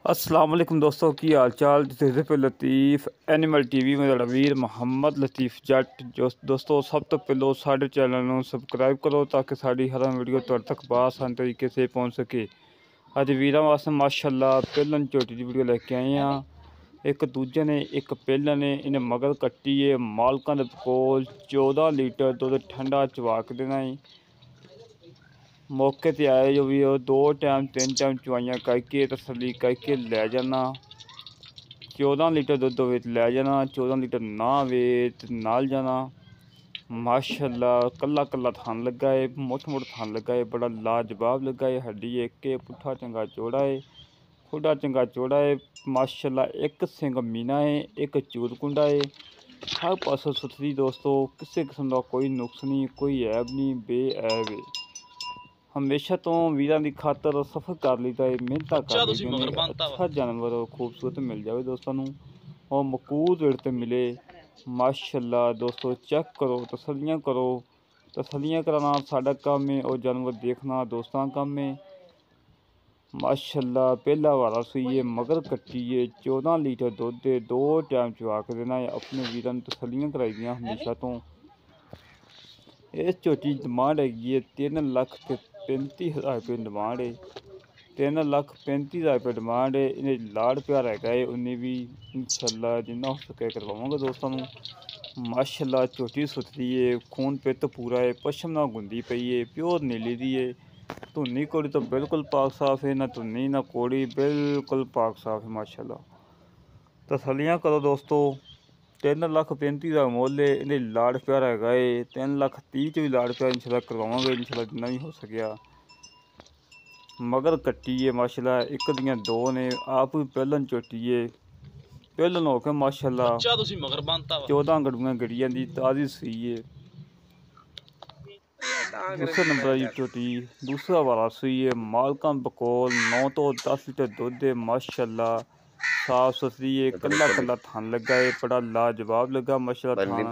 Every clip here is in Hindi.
अस्सलाम वालेकुम दोस्तों की हाल चाल पे लतीफ़ एनिमल टीवी में वीर मोहम्मद लतीफ़ जट जो दोस्तों सब तो पहलो साढ़े चैनल ਨੂੰ सबसक्राइब करो ताकि साड़ी हर वीडियो तुहाडे तक आसान तरीके से पहुँच सके। अज वीर वास्ते माशाल्लाह पहलन झोटी की वीडियो लेके आए हैं। एक दूजे ने एक पहले ने इन्हें मगर कट्टी है मालकों के कोल 14 लीटर दुध ठंडा चवा के देना है। मौके ते आए जो भी वो 2 टाइम 3 टाइम चवाइयां करके तसली करके लै जाना। 14 लीटर दुध होवे लै जाना, 14 लीटर ना वे नाल जाना। माशाल्लाह कला कला थान लगा है, मोटा मोटा थान लगा है, बड़ा लाजवाब लगा है। हड्डी एक पुट्ठा चंगा चौड़ा है, खुडा चंगा चौड़ा है। माशाल्लाह एक सिंग मीना है, एक चूरकुंडा है। हर पासों सुथरी दोस्तों, किसी किस्म का कोई नुक्स नहीं, कोई ऐब नहीं, बेऐब है। हमेशा तो वीरां की खातर सफ़र कर लीता है, मेहनत कर ली अच्छा जानवर और खूबसूरत मिल जाए दोस्तों और मकूद रेट पर मिले। माशाल्लाह दोस्तों चेक करो, तसलियाँ करो। तसलियाँ कराना साडा काम है और जानवर देखना दोस्तों का काम है। माशाल्लाह पहला वारा सुई है, मगर कट्टी है, 14 लीटर दुध है, 2 टाइम चवा के देना है। अपने वीरां तसलियाँ कराई दियाँ हमेशा तो। इस झोटी डिमांड हैगी 3,35,000 रुपये डिमांड है। 3,35,000 रुपये डिमांड है। इन्हें लाड़ प्यार है उन्हें भी इंशाल्लाह जिन्ना हो सके करवाऊँगा दोस्तों। माशाल्लाह झोटी सुथरी है, खून पित पूरा है, पशम ना गुंदी पई है, प्योर नीली दी है। धुन्नी कोड़ी तो बिल्कुल पाक साफ है, ना धुन्नी ना कोड़ी, बिल्कुल पाक साफ है माशाल्लाह। तसलियाँ करो दोस्तों। 3,35,000 मुੱਲ है। इन्हें लाड़ प्यार है 3,30,000 च भी लाड़ प्यार इंशाल्लाह करवावांगे इंशाल्लाह जिन्ना भी हो सकिया। मगर कट्टी है माशाल्लाह, एक दियां दो ने आप भी पहलन झोटी है। पहलन हो के माशाल्लाह 14 गड़ुआं गड़ियां दी ताज़ी सुई है। दूसरे नंबर की झोटी दूसरा वाला सुई है, मालकां बकोल 9 तो 10 लीटर दुध है। माशाल्लाह साफ सुथरी है, कला कला थान लगा है, बड़ा लाजवाब लगा माशाल्लाह थान।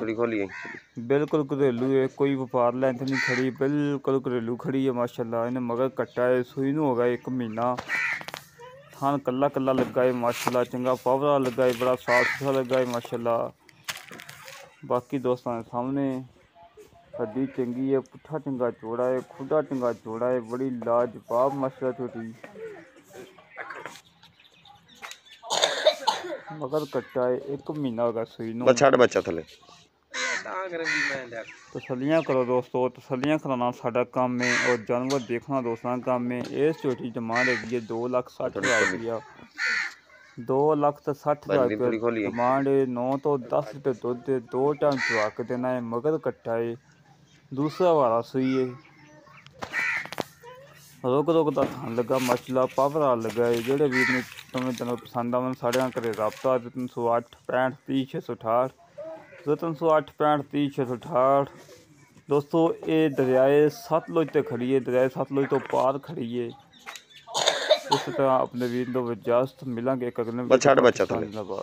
बिल्कुल घरेलू है, कोई व्यापार लैंथ नहीं खड़ी, बिल्कुल घरेलू खड़ी है माशाल्लाह। इन्हें मगर कट्टा है, सुई नूं हो गया 1 महीना। थान कला कला लगा है माशाल्लाह, चंगा पावरा लगा है, बड़ा साफ सुथरा लगा है माशाल्लाह। बाकी दोस्तों के सामने हड्डी चंगी है, पुट्ठा चंगा चौड़ा है, खुडा चंगा चौड़ा है, बड़ी लाजवाब माशाल्लाह झोटी। मगर कट्टा है, 1 महीना होगा सुई नूं। बच्चा थले तसलियाँ करो दोस्तों, तसलियाँ कराना साडा काम है और जानवर देखना दोस्तों का काम है। इस झोटी डिमांड हैगी 2,60,000 रुपया। 2,60,000 रुपया डिमांड है। 9 तो 10 लीटर दुध है, 2 टाइम चवा के देना है। मगर कट्टा है, दूसरा वारा सुई है, रोक रोक का थान लगा माशाल्लाह, पावर लगा है। जोड़े वीर ने तुम्हें चैनल पसंद आवन साढ़े घरें रबता 308 65 30 668 308 65 30 668। दोस्तों ये दरियाए सतलुज ते खड़ी है, दरियाए सतलुज तो पार खड़ी है। इस तरह अपने वीर को इजाजत मिलेंगे एक अगले वीडियो।